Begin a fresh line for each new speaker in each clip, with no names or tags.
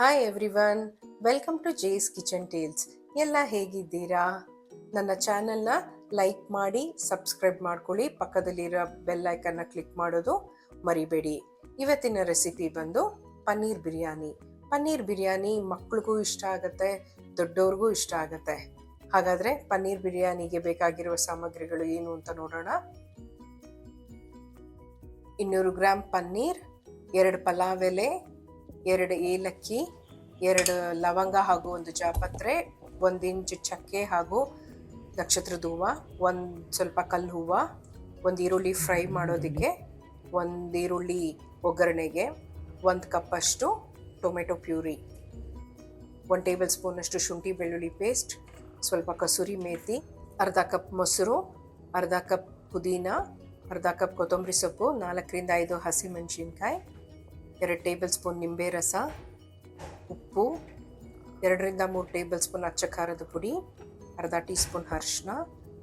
Hi everyone, welcome to Jay's kitchen tales. ಎಲ್ಲ ಹೇಗಿದ್ದೀರಾ? ನನ್ನ ಚಾನೆಲ್ನ ಲೈಕ್ ಮಾಡಿ, ಸಬ್ಸ್ಕ್ರೈಬ್ ಮಾಡ್ಕೊಳ್ಳಿ, ಪಕ್ಕದಲ್ಲಿರೋ ಬೆಲ್ ಐಕನ್ನ ಕ್ಲಿಕ್ ಮಾಡೋದು ಮರಿಬೇಡಿ. ಇವತ್ತಿನ ರೆಸಿಪಿ ಬಂದು ಪನ್ನೀರ್ ಬಿರಿಯಾನಿ. ಪನ್ನೀರ್ ಬಿರಿಯಾನಿ ಮಕ್ಳಿಗೂ ಇಷ್ಟ ಆಗುತ್ತೆ, ದೊಡ್ಡವ್ರಿಗೂ ಇಷ್ಟ ಆಗುತ್ತೆ. ಹಾಗಾದರೆ ಪನ್ನೀರ್ ಬಿರಿಯಾನಿಗೆ ಬೇಕಾಗಿರುವ ಸಾಮಗ್ರಿಗಳು ಏನು ಅಂತ ನೋಡೋಣ. 200 ಗ್ರಾಮ್ ಪನ್ನೀರ್, 2 ಪಲಾವ್ ಎಲೆ, 2 ಏಲಕ್ಕಿ, 2 ಲವಂಗ ಹಾಗೂ 1 ಜಾಪತ್ರೆ, 1 ಇಂಚು ಚಕ್ಕೆ ಹಾಗೂ ನಕ್ಷತ್ರದ ಹೂವು, ಒಂದು ಸ್ವಲ್ಪ ಕಲ್ಲು ಹೂವು, 1 ಈರುಳ್ಳಿ ಫ್ರೈ ಮಾಡೋದಕ್ಕೆ, 1 ಈರುಳ್ಳಿ ಒಗ್ಗರಣೆಗೆ, 1 ಕಪ್ಪಷ್ಟು ಟೊಮೆಟೊ ಪ್ಯೂರಿ, 1 ಟೇಬಲ್ ಸ್ಪೂನಷ್ಟು ಶುಂಠಿ ಬೆಳ್ಳುಳ್ಳಿ ಪೇಸ್ಟ್, ಸ್ವಲ್ಪ ಕಸೂರಿ ಮೇಥಿ, ಅರ್ಧ ಕಪ್ ಮೊಸರು, ಅರ್ಧ ಕಪ್ ಪುದೀನ, ಅರ್ಧ ಕಪ್ ಕೊತ್ತಂಬರಿ ಸೊಪ್ಪು, 4 ರಿಂದ 5 ಹಸಿಮೆಣಸಿನ್ಕಾಯಿ, 2 ಟೇಬಲ್ ಸ್ಪೂನ್ ನಿಂಬೆ ರಸ, ಉಪ್ಪು, 2 ರಿಂದ 3 ಟೇಬಲ್ ಸ್ಪೂನ್ ಅಚ್ಚ ಖಾರದ ಪುಡಿ, ಅರ್ಧ ಟೀ ಸ್ಪೂನ್ ಅರಿಶಿನ,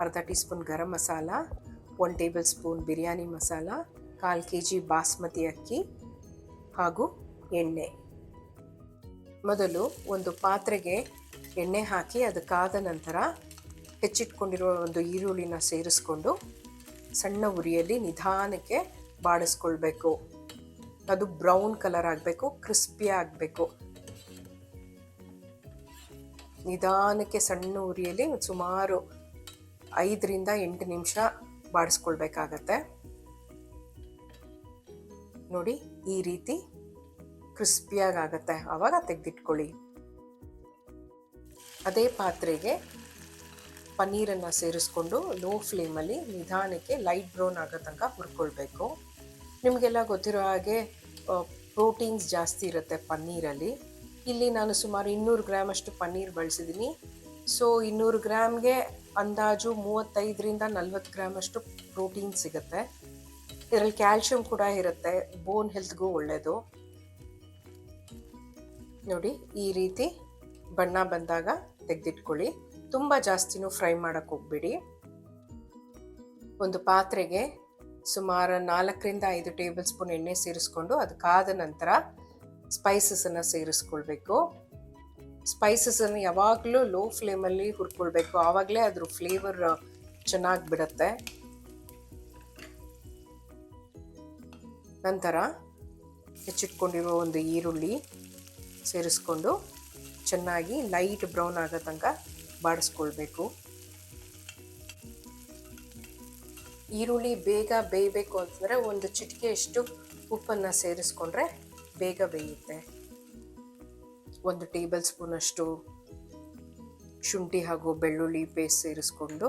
ಅರ್ಧ teaspoon garam masala, 1 tablespoon biryani masala, 1/4 kg basmati ಅಕ್ಕಿ ಹಾಗೂ ಎಣ್ಣೆ. ಮೊದಲು ಒಂದು ಪಾತ್ರೆಗೆ ಎಣ್ಣೆ ಹಾಕಿ ಅದಕ್ಕಾದ ನಂತರ ಹೆಚ್ಚಿಟ್ಕೊಂಡಿರುವ 1 ಈರುಳ್ಳಿನ ಸೇರಿಸ್ಕೊಂಡು ಸಣ್ಣ ಉರಿಯಲ್ಲಿ ನಿಧಾನಕ್ಕೆ ಬಾಡಿಸ್ಕೊಳ್ಬೇಕು. ಅದು ಬ್ರೌನ್ ಕಲರ್ ಆಗಬೇಕು, ಕ್ರಿಸ್ಪಿ ಆಗಬೇಕು. ನಿಧಾನಕ್ಕೆ ಸಣ್ಣ ಉರಿಯಲ್ಲಿ ಸುಮಾರು 5 ರಿಂದ 8 ನಿಮಿಷ ಬಾಡಿಸ್ಕೊಳ್ಬೇಕಾಗತ್ತೆ. ನೋಡಿ, ಈ ರೀತಿ ಕ್ರಿಸ್ಪಿಯಾಗಿ ಆಗುತ್ತೆ, ಆವಾಗ ತೆಗೆದಿಟ್ಕೊಳ್ಳಿ. ಅದೇ ಪಾತ್ರೆಗೆ ಪನ್ನೀರನ್ನು ಸೇರಿಸ್ಕೊಂಡು ಲೋ ಫ್ಲೇಮಲ್ಲಿ ನಿಧಾನಕ್ಕೆ ಲೈಟ್ ಬ್ರೌನ್ ಆಗೋ ತನಕ ಹುರ್ಕೊಳ್ಬೇಕು. ನಿಮಗೆಲ್ಲ ಗೊತ್ತಿರೋ ಹಾಗೆ ಪ್ರೋಟೀನ್ಸ್ ಜಾಸ್ತಿ ಇರುತ್ತೆ ಪನ್ನೀರಲ್ಲಿ. ಇಲ್ಲಿ ನಾನು ಸುಮಾರು 200 ಗ್ರಾಮ್ ಅಷ್ಟು ಪನ್ನೀರ್ ಬಳಸಿದ್ದೀನಿ. ಸೊ 200 ಗ್ರಾಮ್ಗೆ ಅಂದಾಜು 35 ರಿಂದ 40 ಗ್ರಾಮ್ ಅಷ್ಟು ಪ್ರೋಟೀನ್ ಸಿಗುತ್ತೆ. ಇದರಲ್ಲಿ ಕ್ಯಾಲ್ಶಿಯಂ ಕೂಡ ಇರುತ್ತೆ, ಬೋನ್ ಹೆಲ್ತ್ಗೂ ಒಳ್ಳೆಯದು. ನೋಡಿ, ಈ ರೀತಿ ಬಣ್ಣ ಬಂದಾಗ ತೆಗೆದಿಟ್ಕೊಳ್ಳಿ. ತುಂಬ ಜಾಸ್ತಿನೂ ಫ್ರೈ ಮಾಡೋಕ್ಕೆ ಹೋಗ್ಬೇಡಿ. ಒಂದು ಪಾತ್ರೆಗೆ ಸುಮಾರು 4 ರಿಂದ 5 ಟೇಬಲ್ ಸ್ಪೂನ್ ಎಣ್ಣೆ ಸೇರಿಸ್ಕೊಂಡು ಅದಕ್ಕಾದ ನಂತರ ಸ್ಪೈಸಸನ್ನು ಸೇರಿಸ್ಕೊಳ್ಬೇಕು. ಸ್ಪೈಸಸನ್ನು ಯಾವಾಗಲೂ ಲೋ ಫ್ಲೇಮಲ್ಲಿ ಹುರ್ಕೊಳ್ಬೇಕು, ಆವಾಗಲೇ ಅದ್ರ ಫ್ಲೇವರ್ ಚೆನ್ನಾಗಿ ಬಿಡುತ್ತೆ. ನಂತರ ಹೆಚ್ಚಿಟ್ಕೊಂಡಿರೋ 1 ಈರುಳ್ಳಿ ಸೇರಿಸ್ಕೊಂಡು ಚೆನ್ನಾಗಿ ಲೈಟ್ ಬ್ರೌನ್ ಆಗೋ ತನಕ ಬಾಡಿಸ್ಕೊಳ್ಬೇಕು. ಈರುಳ್ಳಿ ಬೇಗ ಬೇಯಬೇಕು ಅಂತಂದರೆ 1 ಚಿಟಿಕೆಯಷ್ಟು ಉಪ್ಪನ್ನು ಸೇರಿಸ್ಕೊಂಡ್ರೆ ಬೇಗ ಬೇಯುತ್ತೆ. 1 ಟೇಬಲ್ ಸ್ಪೂನಷ್ಟು ಶುಂಠಿ ಹಾಗೂ ಬೆಳ್ಳುಳ್ಳಿ ಪೇಸ್ಟ್ ಸೇರಿಸ್ಕೊಂಡು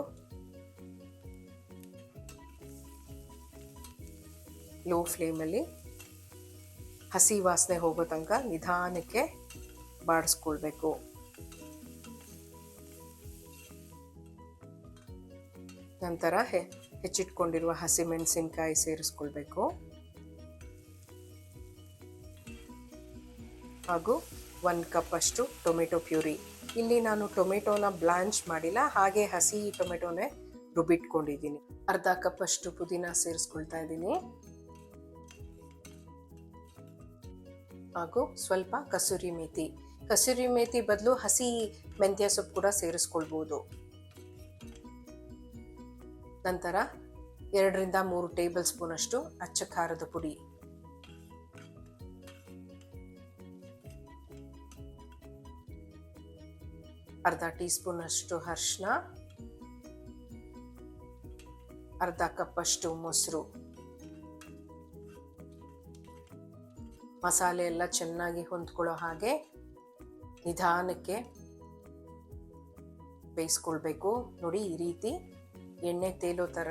ಲೋ ಫ್ಲೇಮಲ್ಲಿ ಹಸಿ ವಾಸನೆ ಹೋಗೋ ತನಕ ನಿಧಾನಕ್ಕೆ ಬಾಡಿಸ್ಕೊಳ್ಬೇಕು. ನಂತರ ಹೆಚ್ಚಿಟ್ಕೊಂಡಿರುವ ಹಸಿಮೆಣಸಿನ್ಕಾಯಿ ಸೇರಿಸ್ಕೊಳ್ಬೇಕು ಹಾಗೂ 1 ಕಪ್ ಅಷ್ಟು ಟೊಮೆಟೊ ಪ್ಯೂರಿ. ಇಲ್ಲಿ ನಾನು ಟೊಮೆಟೊನ ಬ್ಲಾಂಚ್ ಮಾಡಿಲ್ಲ, ಹಾಗೆ ಹಸಿ ಟೊಮೆಟೊನೇ ರುಬ್ಬಿಟ್ಕೊಂಡಿದ್ದೀನಿ. ಅರ್ಧ ಕಪ್ ಅಷ್ಟು ಪುದೀನ ಸೇರಿಸ್ಕೊಳ್ತಾ ಇದ್ದೀನಿ ಹಾಗೂ ಸ್ವಲ್ಪ ಕಸೂರಿ ಮೇಥಿ. ಕಸೂರಿ ಮೇಥಿ ಬದಲು ಹಸಿ ಮೆಂತ್ಯ ಸೊಪ್ಪು ಕೂಡ ಸೇರಿಸ್ಕೊಳ್ಬೋದು. ನಂತರ 2 ರಿಂದ 3 ಟೇಬಲ್ ಸ್ಪೂನ್ ಅಷ್ಟು ಅಚ್ಚ ಖಾರದ ಪುಡಿ, ಅರ್ಧ ಟೀ ಸ್ಪೂನ್ ಅಷ್ಟು ಅರಿಶಿನ, ಅರ್ಧ ಕಪ್ ಅಷ್ಟು ಮೊಸರು. ಮಸಾಲೆ ಎಲ್ಲ ಚೆನ್ನಾಗಿ ಹೊಂದ್ಕೊಳ್ಳೋ ಹಾಗೆ ನಿಧಾನಕ್ಕೆ ಬೇಯಿಸ್ಕೊಳ್ಬೇಕು. ನೋಡಿ, ಈ ರೀತಿ ಎಣ್ಣೆ ತೇಲೋ ಥರ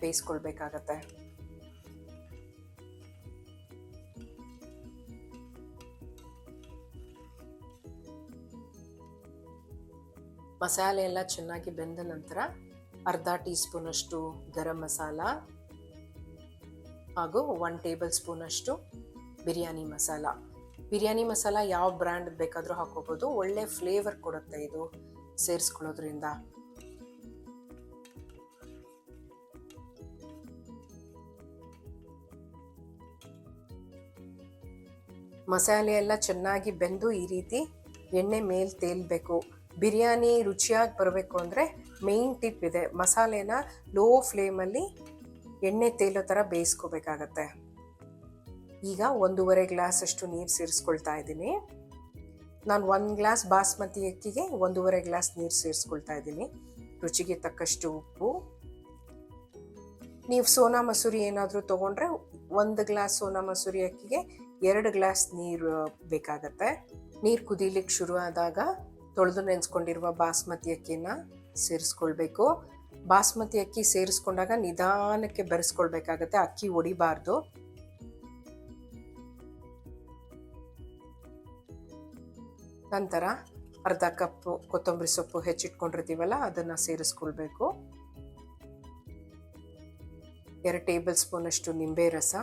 ಬೇಯಿಸ್ಕೊಳ್ಬೇಕಾಗತ್ತೆ. ಮಸಾಲೆ ಎಲ್ಲ ಚೆನ್ನಾಗಿ ಬೆಂದ ನಂತರ ಅರ್ಧ ಟೀ ಸ್ಪೂನ್ ಅಷ್ಟು ಗರಂ ಮಸಾಲ ಹಾಗೂ 1 ಟೇಬಲ್ ಸ್ಪೂನ್ ಅಷ್ಟು ಬಿರಿಯಾನಿ ಮಸಾಲ. ಬಿರಿಯಾನಿ ಮಸಾಲ ಯಾವ ಬ್ರ್ಯಾಂಡ್ ಬೇಕಾದರೂ ಹಾಕೋಬೋದು, ಒಳ್ಳೆ ಫ್ಲೇವರ್ ಕೊಡುತ್ತೆ ಇದು ಸೇರಿಸ್ಕೊಳ್ಳೋದ್ರಿಂದ. ಮಸಾಲೆ ಎಲ್ಲ ಚೆನ್ನಾಗಿ ಬೆಂದು ಈ ರೀತಿ ಎಣ್ಣೆ ಮೇಲೆ ತೇಲ್ಬೇಕು. ಬಿರಿಯಾನಿ ರುಚಿಯಾಗಿ ಬರಬೇಕು ಅಂದರೆ ಮೇಯ್ನ್ ಟಿಪ್ ಇದೆ, ಮಸಾಲೆನ ಲೋ ಫ್ಲೇಮಲ್ಲಿ ಎಣ್ಣೆ ತೇಲೋ ಥರ ಬೇಯಿಸ್ಕೋಬೇಕಾಗತ್ತೆ. ಈಗ 1.5 ಗ್ಲಾಸ್ ಅಷ್ಟು ನೀರು ಸೇರಿಸ್ಕೊಳ್ತಾ ಇದ್ದೀನಿ. ನಾನು 1 ಗ್ಲಾಸ್ ಬಾಸ್ಮತಿ ಅಕ್ಕಿಗೆ 1.5 ಗ್ಲಾಸ್ ನೀರು ಸೇರಿಸ್ಕೊಳ್ತಾ ಇದ್ದೀನಿ. ರುಚಿಗೆ ತಕ್ಕಷ್ಟು ಉಪ್ಪು. ನೀವು ಸೋನಾ ಮಸೂರಿ ಏನಾದರೂ ತೊಗೊಂಡ್ರೆ 1 ಗ್ಲಾಸ್ ಸೋನಾ ಮಸೂರಿ ಅಕ್ಕಿಗೆ 2 ಗ್ಲಾಸ್ ನೀರು ಬೇಕಾಗತ್ತೆ. ನೀರು ಕುದೀಲಿಕ್ಕೆ ಶುರು ಆದಾಗ ತೊಳೆದು ನೆನೆಸ್ಕೊಂಡಿರುವ ಬಾಸ್ಮತಿ ಅಕ್ಕಿನ ಸೇರಿಸ್ಕೊಳ್ಬೇಕು. ಬಾಸ್ಮತಿ ಅಕ್ಕಿ ಸೇರಿಸ್ಕೊಂಡಾಗ ನಿಧಾನಕ್ಕೆ ಬೆರೆಸ್ಕೊಳ್ಬೇಕಾಗತ್ತೆ, ಅಕ್ಕಿ ಒಡಿಬಾರ್ದು. ನಂತರ ಅರ್ಧ ಕಪ್ಪು ಕೊತ್ತಂಬರಿ ಸೊಪ್ಪು ಹೆಚ್ಚಿಟ್ಕೊಂಡಿರ್ತೀವಲ್ಲ ಅದನ್ನು ಸೇರಿಸ್ಕೊಳ್ಬೇಕು. 2 ಟೇಬಲ್ ಸ್ಪೂನ್ ಅಷ್ಟು ನಿಂಬೆ ರಸ,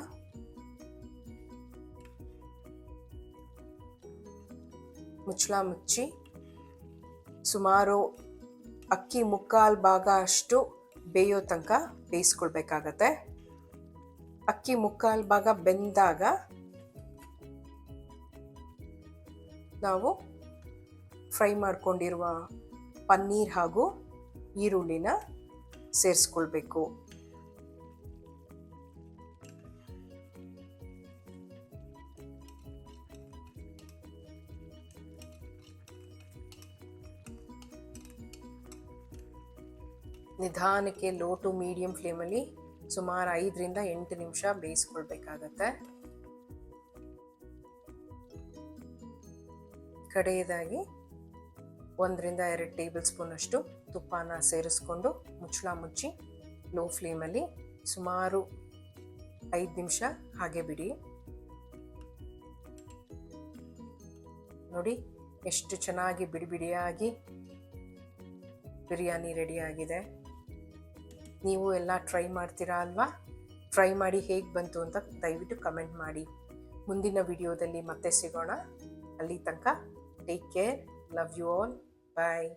ಮುಚ್ಚಳ ಮುಚ್ಚಿ ಸುಮಾರು ಅಕ್ಕಿ 3/4 ಭಾಗ ಅಷ್ಟು ಬೇಯೋ ತನಕ ಬೇಯಿಸ್ಕೊಳ್ಬೇಕಾಗತ್ತೆ. ಅಕ್ಕಿ 3/4 ಭಾಗ ಬೆಂದಾಗ ನಾವು ಫ್ರೈ ಮಾಡ್ಕೊಂಡಿರುವ ಪನ್ನೀರ್ ಹಾಗೂ ಈರುಳ್ಳಿನ ಸೇರಿಸ್ಕೊಳ್ಬೇಕು. ನಿಧಾನಕ್ಕೆ ಲೋ ಟು ಮೀಡಿಯಂ ಫ್ಲೇಮಲ್ಲಿ ಸುಮಾರು 5ರಿಂದ 8 ನಿಮಿಷ ಬೇಯಿಸ್ಕೊಳ್ಬೇಕಾಗತ್ತೆ. ಕಡೆಯದಾಗಿ 1ರಿಂದ 2 ಟೇಬಲ್ ಸ್ಪೂನ್ ಅಷ್ಟು ತುಪ್ಪನ ಸೇರಿಸ್ಕೊಂಡು ಮುಚ್ಚಳ ಮುಚ್ಚಿ ಲೋ ಫ್ಲೇಮಲ್ಲಿ ಸುಮಾರು 5 ನಿಮಿಷ ಹಾಗೆ ಬಿಡಿ. ನೋಡಿ ಎಷ್ಟು ಚೆನ್ನಾಗಿ ಬಿಡಿ ಬಿಡಿಯಾಗಿ ಬಿರಿಯಾನಿ ರೆಡಿಯಾಗಿದೆ. ನೀವು ಎಲ್ಲ ಟ್ರೈ ಮಾಡ್ತೀರಾ ಅಲ್ವಾ? ಟ್ರೈ ಮಾಡಿ ಹೇಗೆ ಬಂತು ಅಂತ ದಯವಿಟ್ಟು ಕಮೆಂಟ್ ಮಾಡಿ. ಮುಂದಿನ ವಿಡಿಯೋದಲ್ಲಿ ಮತ್ತೆ ಸಿಗೋಣ. ಅಲ್ಲಿ ತನಕ take care. Love you all. Bye.